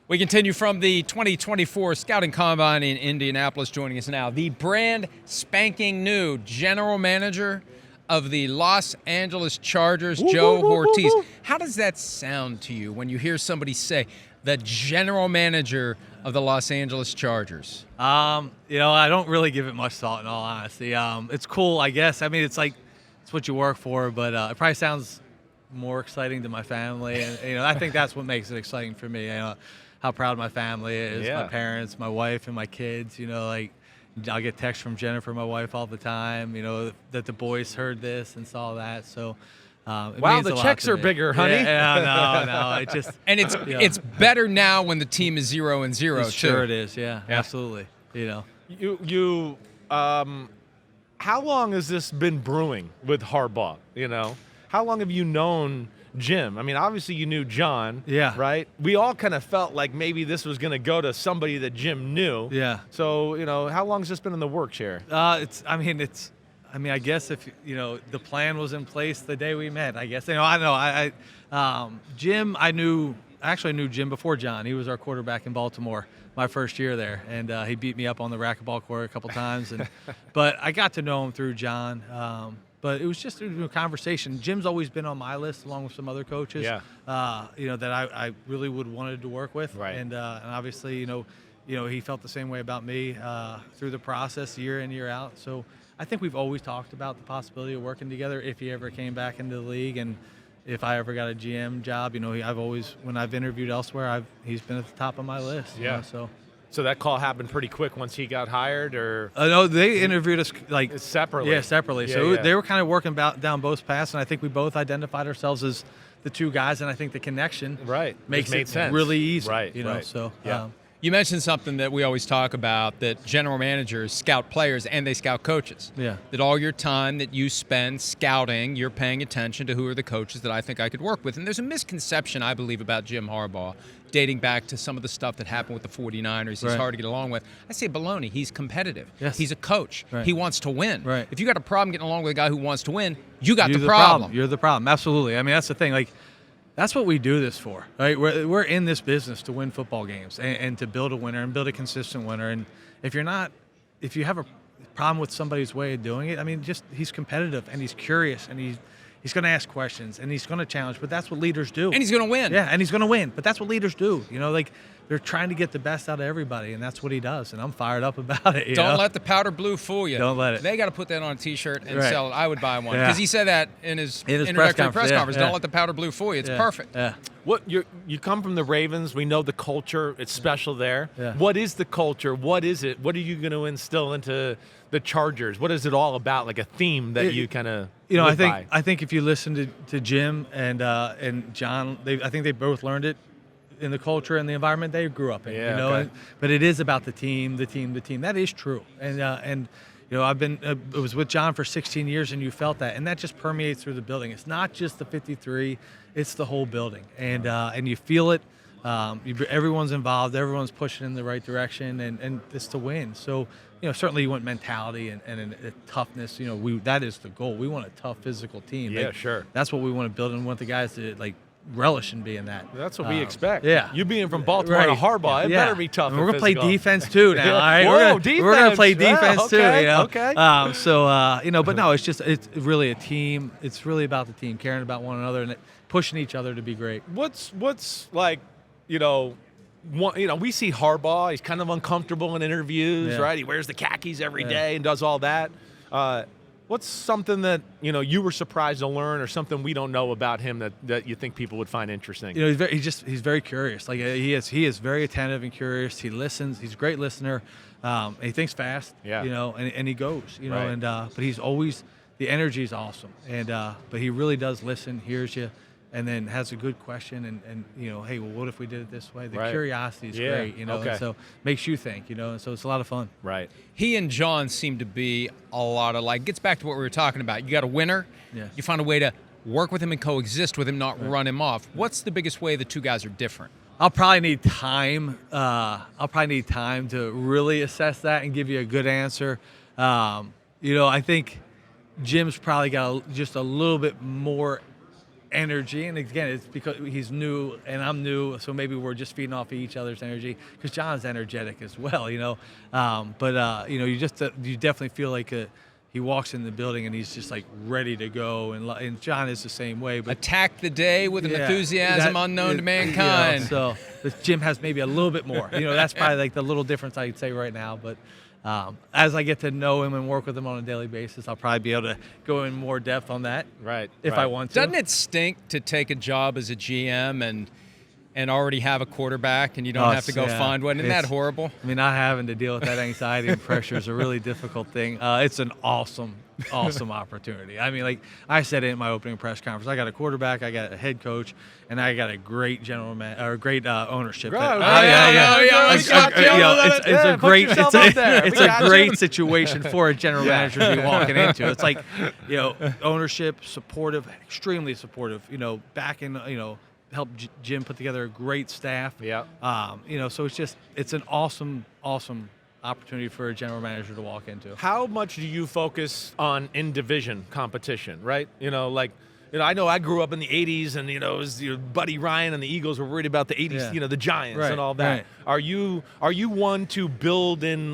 We continue from the 2024 Scouting Combine in Indianapolis. Joining us now, the brand spanking new general manager of the Los Angeles Chargers, Joe Hortiz. How does that sound to you when you hear somebody say the general manager of the Los Angeles Chargers? I don't really give it much thought, in all honesty. It's cool, I guess. I mean, it's what you work for, but it probably sounds more exciting to my family, and I think that's what makes it exciting for me. How proud my family is, my parents, my wife, and my kids. I'll get texts from Jennifer, my wife, all the time. That the boys heard this and saw that. So, wow, the checks are bigger, honey. Yeah, no. It just it's better now when the team is 0-0 too. Sure, it is. Yeah, absolutely. How long has this been brewing with Harbaugh? How long have you known Jim? I mean, obviously you knew John. Yeah. Right. We all kind of felt like maybe this was going to go to somebody that Jim knew. Yeah. So how long has this been in the works here? I guess if the plan was in place the day we met, I guess. Jim, I knew Jim before John. He was our quarterback in Baltimore my first year there, and he beat me up on the racquetball court a couple times. But I got to know him through John. But it was just a conversation. Jim's always been on my list, along with some other coaches. Yeah. That I really wanted to work with. Right. And obviously, he felt the same way about me through the process, year in, year out. So I think we've always talked about the possibility of working together if he ever came back into the league, and if I ever got a GM job. I've always, when I've interviewed elsewhere, he's been at the top of my list. Yeah. So that call happened pretty quick once he got hired, or? No, they interviewed us separately. Yeah, separately. They were kind of working down both paths, and I think we both identified ourselves as the two guys, and I think the connection makes it sense. Really easy. Right. So yeah. You mentioned something that we always talk about, that general managers scout players and they scout coaches. Yeah. That all your time that you spend scouting, you're paying attention to who are the coaches that I think I could work with. And there's a misconception, I believe, about Jim Harbaugh, dating back to some of the stuff that happened with the 49ers. He's hard to get along with. I say baloney. He's competitive. Yes. He's a coach. Right. He wants to win. Right. If you got a problem getting along with a guy who wants to win, you got You're the problem. You're the problem. Absolutely. I mean, that's the thing. That's what we do this for, right? We're in this business to win football games and to build a winner and build a consistent winner. And if you have a problem with somebody's way of doing it, I mean, he's competitive and he's curious and he's going to ask questions and he's going to challenge. But that's what leaders do. And he's going to win. Yeah, and he's going to win. But that's what leaders do. They're trying to get the best out of everybody, and that's what he does. And I'm fired up about it. Don't let the powder blue fool you. Don't let it. They got to put that on a T-shirt and sell it. I would buy one because he said that in his introductory press conference. Yeah. Don't let the powder blue fool you. It's perfect. Yeah. What you come from the Ravens? We know the culture; it's special there. Yeah. What is the culture? What is it? What are you going to instill into the Chargers? What is it all about? Like a theme that you kind of I think if you listen to Jim and John, I think they both learned it in the culture and the environment they grew up in. Okay. But it is about the team. That is true. And I was with John for 16 years, and you felt that, and that just permeates through the building. It's not just the 53; it's the whole building, and you feel it. Everyone's involved, everyone's pushing in the right direction, and it's to win. So, certainly you want mentality and a toughness. That is the goal. We want a tough physical team. Yeah, sure. That's what we want to build, and want the guys to relish in being that. That's what we expect. Yeah. You being from Baltimore to Harbaugh, it better be tough. And we're going to play physical. defense too now, all right? Whoa, we're going to play defense too, Okay. But no, it's really a team. It's really about the team, caring about one another and pushing each other to be great. What's like, we see Harbaugh, he's kind of uncomfortable in interviews, right? He wears the khakis every day and does all that. What's something that you were surprised to learn, or something we don't know about him that you think people would find interesting? He's very curious. He is very attentive and curious. He listens. He's a great listener. He thinks fast. Yeah. And he goes. Right. But he's always, the energy is awesome. But he really does listen, hears you, and then has a good question and hey, well, what if we did it this way? The curiosity is great, Okay. And so makes you think, and so it's a lot of fun. Right. He and John seem to be a lot alike. Gets back to what we were talking about. You got a winner. Yes. You find a way to work with him and coexist with him, not run him off. What's the biggest way the two guys are different? I'll probably need time. To really assess that and give you a good answer. I think Jim's probably got just a little bit more energy. And again, it's because he's new and I'm new, so maybe we're just feeding off of each other's energy. Because John's energetic as well, you know. You definitely feel like he walks in the building and he's just like ready to go, and John is the same way. But attack the day with an enthusiasm unknown to mankind. So Jim has maybe a little bit more. That's probably like the little difference I'd say right now. But as I get to know him and work with him on a daily basis, I'll probably be able to go in more depth on that. Right. If I want to. Doesn't it stink to take a job as a GM and already have a quarterback and you don't have to go find one? Isn't that horrible? I mean, not having to deal with that anxiety and pressure is a really difficult thing. It's an awesome opportunity. I mean, like I said it in my opening press conference, I got a quarterback, I got a head coach, and I got a great great ownership. It's a great situation for a general manager to be walking into. It's like, ownership, supportive, extremely supportive. Backing, help Jim put together a great staff. Yeah. So it's an awesome opportunity for a general manager to walk into. How much do you focus on in-division competition, right? I know I grew up in the 80s, and, it was Buddy Ryan and the Eagles were worried about the 80s, the Giants and all that. Right. Are you one to build in,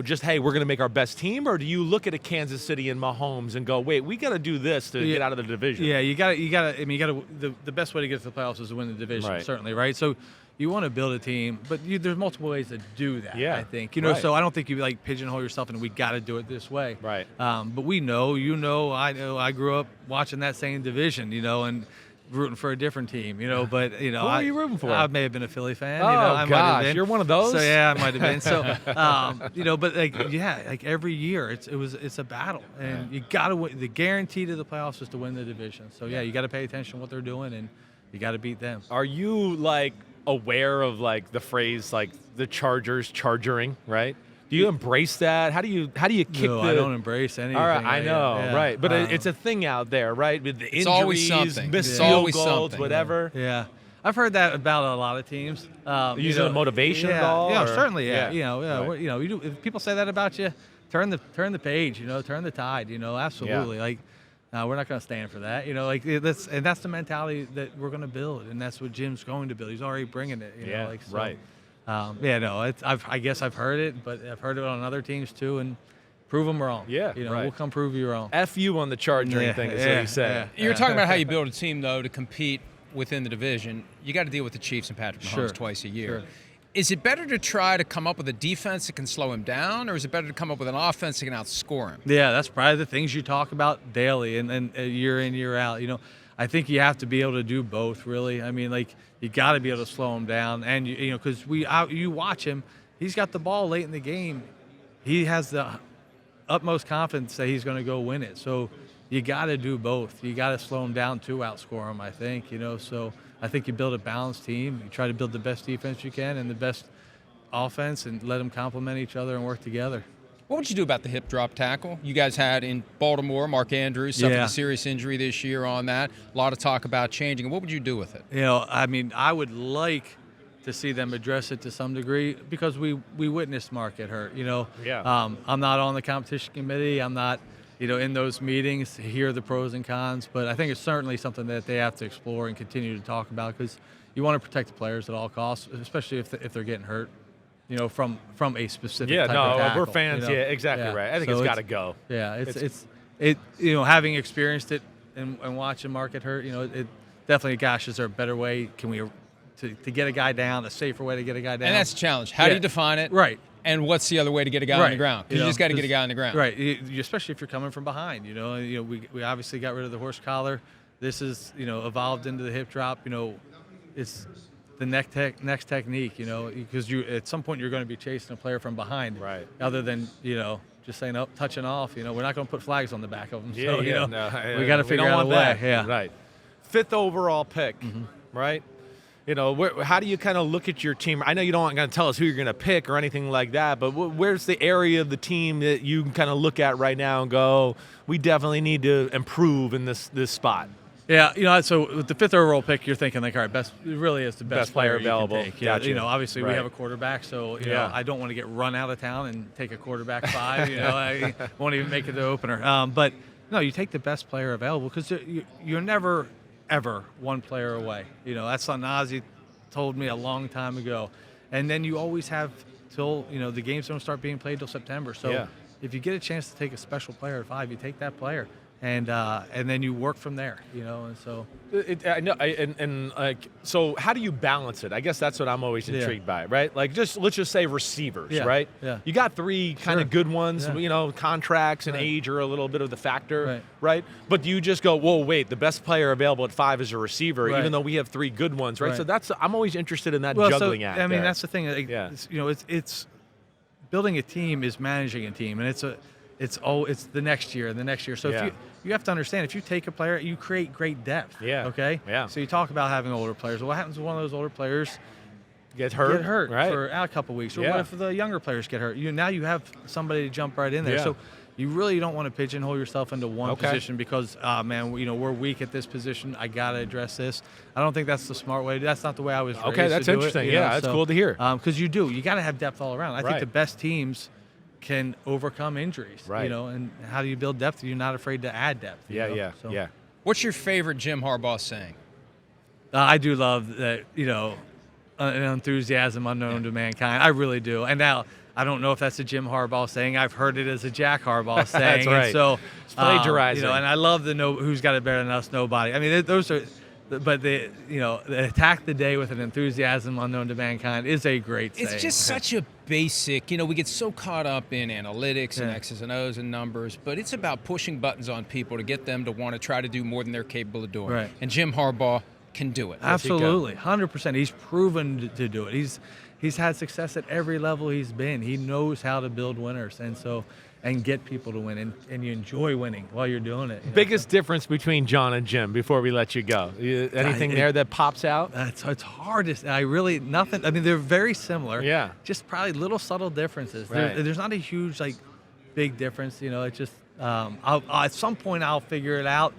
just, hey, we're going to make our best team? Or do you look at a Kansas City and Mahomes and go, wait, we got to do this to get out of the division? Yeah, you got to, the best way to get to the playoffs is to win the division, certainly, right? So you want to build a team, but there's multiple ways to do that, I think. So I don't think you pigeonhole yourself and we got to do it this way. Right. But we know, I grew up watching that same division, and rooting for a different team, but who are you rooting for? I may have been a Philly fan. Oh, I might have been. You're one of those. So yeah, I might have been. So, but every year it's a battle, and you got to win. The guarantee to the playoffs is to win the division. So you got to pay attention to what they're doing, and you got to beat them. Are you aware of the phrase the Chargers chargering, right? Do you embrace that? How do you kick No, I don't embrace anything. All right, I know, yeah. right? But it's a thing out there, right? With the injuries, always something. missed It's field always goals, something. whatever. Yeah. I've heard that about a lot of teams. Using motivation at all? Yeah, or? certainly. Yeah. Right. You do, if people say that about you, turn the page. Turn the tide. Absolutely. We're not going to stand for that. That's the mentality that we're going to build, and that's what Jim's going to build. He's already bringing it. Right. I guess I've heard it, but I've heard it on other teams too, and prove them wrong. Yeah, we'll come prove you wrong. F you on the charging thing is what he said. You were talking about how you build a team, though, to compete within the division. You got to deal with the Chiefs and Patrick Mahomes twice a year. Sure. Is it better to try to come up with a defense that can slow him down, or is it better to come up with an offense that can outscore him? Yeah, that's probably the things you talk about daily and year in, year out. I think you have to be able to do both, really. I mean, you got to be able to slow him down, and because you watch him, he's got the ball late in the game. He has the utmost confidence that he's going to go win it. So you got to do both. You got to slow him down to outscore him, I think. So I think you build a balanced team. You try to build the best defense you can and the best offense, and let them complement each other and work together. What would you do about the hip drop tackle? You guys had in Baltimore, Mark Andrews suffered a serious injury this year on that. A lot of talk about changing. What would you do with it? I would like to see them address it to some degree, because we witnessed Mark get hurt. I'm not on the competition committee. I'm not, in those meetings to hear the pros and cons. But I think it's certainly something that they have to explore and continue to talk about, because you want to protect the players at all costs, especially if they're getting hurt. From a specific type of tackle, we're fans. Yeah, exactly right. I think it's got to go. Yeah, it's having experienced it and watching Mark get hurt, it definitely, gosh, is there a better way? Can we to get a guy down, a safer way to get a guy down? And that's a challenge. How do you define it? Right. And what's the other way to get a guy on the ground? Because you just got to get a guy on the ground. Right. Especially if you're coming from behind. We obviously got rid of the horse collar. This is evolved into the hip drop. It's the next technique, because at some point you're going to be chasing a player from behind, right? Other than just saying touching off, we're not going to put flags on the back of them. Yeah, so, we got to figure out a way. Yeah, right. 5th overall pick, right? How do you kind of look at your team? I know you don't want to tell us who you're going to pick or anything like that, but where's the area of the team that you can kind of look at right now and go, we definitely need to improve in this spot? Yeah, so with the 5th overall pick, you're thinking all right, it really is the best player available. You can take. Yeah, gotcha. Obviously we have a quarterback, so I don't want to get run out of town and take a quarterback 5. I won't even make it the opener. But no, you take the best player available, because you're never ever one player away. You know, that's something Ozzie told me a long time ago. And then you always have till, you know, the games don't start being played till September. So if you get a chance to take a special player at 5, you take that player. And then you work from there, you know, and so. So how do you balance it? I guess that's what I'm always intrigued by, right? Like, let's just say receivers, right? Yeah. You got 3 kind of good ones, you know, contracts and age are a little bit of the factor, right? But do you just go, whoa, wait, the best player available at 5 is a receiver, even though we have 3 good ones, right? So I'm always interested in that juggling act. I mean, there. that's the thing. Like, you know, it's building a team is managing a team, and it's the next year and the next year. So if you have to understand, if you take a player, you create great depth. Yeah. Okay. Yeah. So you talk about having older players. Well, what happens if one of those older players get hurt right? for a couple weeks? Or what if the younger players get hurt? Now you have somebody to jump right in there. So you really don't want to pigeonhole yourself into one position because, man, you know, we're weak at this position. I got to address this. I don't think that's the smart way. That's not the way I was raised. Okay, that's interesting. That's cool to hear. Because you got to have depth all around. I think the best teams can overcome injuries, you know, and how do you build depth? You're not afraid to add depth. Yeah. What's your favorite Jim Harbaugh saying? I do love that, you know, an enthusiasm unknown to mankind. I really do. And now, I don't know if that's a Jim Harbaugh saying. I've heard it as a Jack Harbaugh saying. That's right. And so it's plagiarizing. You know, and I love the who's got it better than us, nobody. I mean, those are. But the attack the day with an enthusiasm unknown to mankind is a great saying. It's just such a basic, you know, we get so caught up in analytics and X's and O's and numbers, but it's about pushing buttons on people to get them to want to try to do more than they're capable of doing. Right. And Jim Harbaugh can do it. Absolutely, 100%. He's proven to do it. He's had success at every level he's been. He knows how to build winners, and get people to win, and you enjoy winning while you're doing it. Biggest difference between John and Jim before we let you go? Anything there that pops out? It's hard to say. Nothing. I mean, they're very similar. Yeah. Just probably little subtle differences. Right. There's not a huge, big difference. You know, it's just, at some point I'll figure it out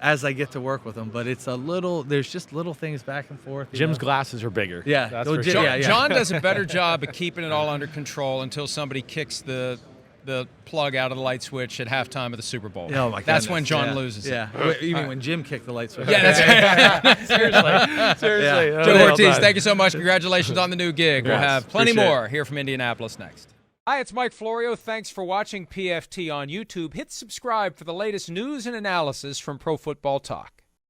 as I get to work with them. But there's just little things back and forth. Jim's glasses are bigger. Yeah. That's for sure. John does a better job of keeping it all under control until somebody kicks the plug out of the light switch at halftime of the Super Bowl. Oh, my goodness. That's when John loses it. Yeah. You mean when Jim kicked the light switch? Yeah, that's Seriously. Yeah. Joe Hortiz, thank you so much. Congratulations on the new gig. We'll have plenty Appreciate more here from Indianapolis next. Hi, it's Mike Florio. Thanks for watching PFT on YouTube. Hit subscribe for the latest news and analysis from Pro Football Talk.